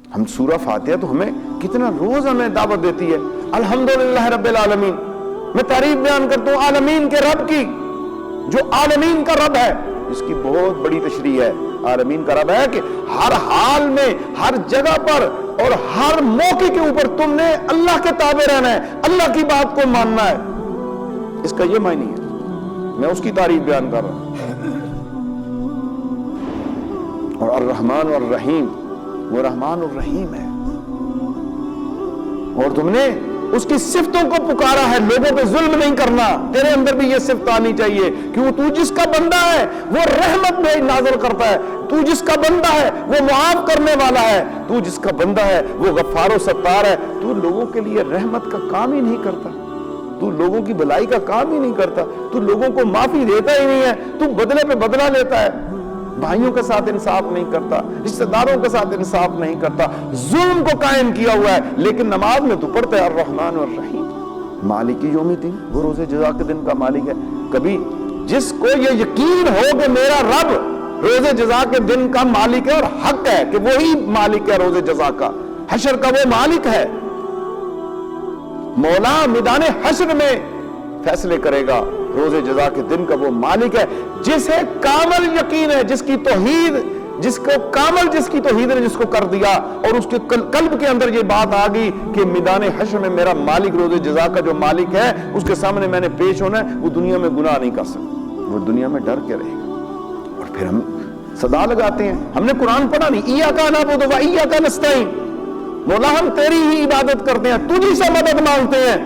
ہم سورہ فاتحہ تو ہمیں کتنا روز ہمیں دعوت دیتی ہے، الحمدللہ رب العالمین. میں تعریف بیان کرتا ہوں عالمین کے رب کی، جو عالمین کا رب ہے. اس کی بہت بڑی تشریح ہے. عالمین کا رب ہے کہ ہر حال میں، ہر جگہ پر اور ہر موقع کے اوپر تم نے اللہ کے تابع رہنا ہے، اللہ کی بات کو ماننا ہے. اس کا یہ معنی ہے. میں اس کی تعریف بیان کر رہا ہوں. اور الرحمن والرحیم، وہ رحمان الرحیم ہے. اور تم نے اس کی صفتوں کو پکارا ہے، لوگوں پہ ظلم نہیں کرنا. تیرے اندر بھی یہ صفت آنی چاہیے کہ تو جس کا بندہ ہے وہ رحمت میں نازل کرتا ہے، تو جس کا بندہ ہے وہ معاف کرنے والا ہے، تو جس کا بندہ ہے وہ غفار و ستار ہے. تو لوگوں کے لیے رحمت کا کام ہی نہیں کرتا، تو لوگوں کی بھلائی کا کام ہی نہیں کرتا، تو لوگوں کو معافی دیتا ہی نہیں ہے، تو بدلے پہ بدلہ لیتا ہے. بھائیوں کے ساتھ انصاف نہیں کرتا، رشتہ داروں کے ساتھ انصاف نہیں کرتا، ظلم کو قائم کیا ہوا ہے. لیکن نماز میں تو پڑھتا ہے الرحمن الرحیم، مالک یوم الدین، وہ روز جزا کے دن کا مالک ہے. کبھی جس کو یہ یقین ہو کہ میرا رب روز جزا کے دن کا مالک ہے اور حق ہے کہ وہی مالک ہے روز جزا کا، حشر کا وہ مالک ہے، مولا میدان حشر میں فیصلے کرے گا، روز جزا کے دن کا وہ مالک ہے. جسے کامل یقین ہے، جس کی توحید، جس کو کامل جس کی توحید نے جس کو کر دیا اور اس کے قلب کے اندر یہ بات آ گئی کہ میدان حشر میں میرا مالک روز جزا کا جو مالک ہے اس کے سامنے میں نے پیش ہونا ہے، وہ دنیا میں گناہ نہیں کر سکتا، وہ دنیا میں ڈر کے رہے گا. اور پھر ہم صدا لگاتے ہیں. ہم نے قرآن پڑھا نہیں، ایاک نعبد و ایاک نستعین، مولا ہم تیری ہی عبادت کرتے ہیں، تجھی سے مدد مانگتے ہیں.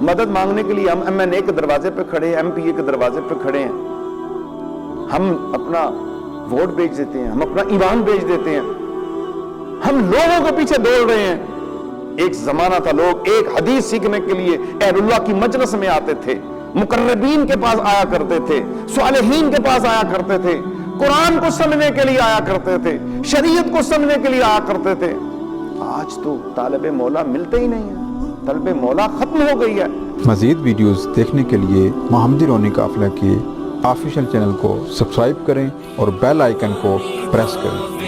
مدد مانگنے کے لیے ہم MNA کے دروازے پہ کھڑے ہیں، MPA کے دروازے پہ کھڑے ہیں، ہم اپنا ووٹ بیچ دیتے ہیں، ہم اپنا ایمان بیچ دیتے ہیں، ہم لوگوں کے پیچھے دوڑ رہے ہیں. ایک زمانہ تھا لوگ ایک حدیث سیکھنے کے لیے اہل اللہ کی مجلس میں آتے تھے، مقربین کے پاس آیا کرتے تھے، صالحین کے پاس آیا کرتے تھے، قرآن کو سمجھنے کے لیے آیا کرتے تھے، شریعت کو سمجھنے کے لیے آیا کرتے تھے. آج تو طالب مولا ملتے ہی نہیں ہیں، طالب مولا ختم ہو گئی ہے. مزید ویڈیوز دیکھنے کے لیے محمدی رونی قافلہ کے آفیشیل چینل کو سبسکرائب کریں اور بیل آئیکن کو پریس کریں.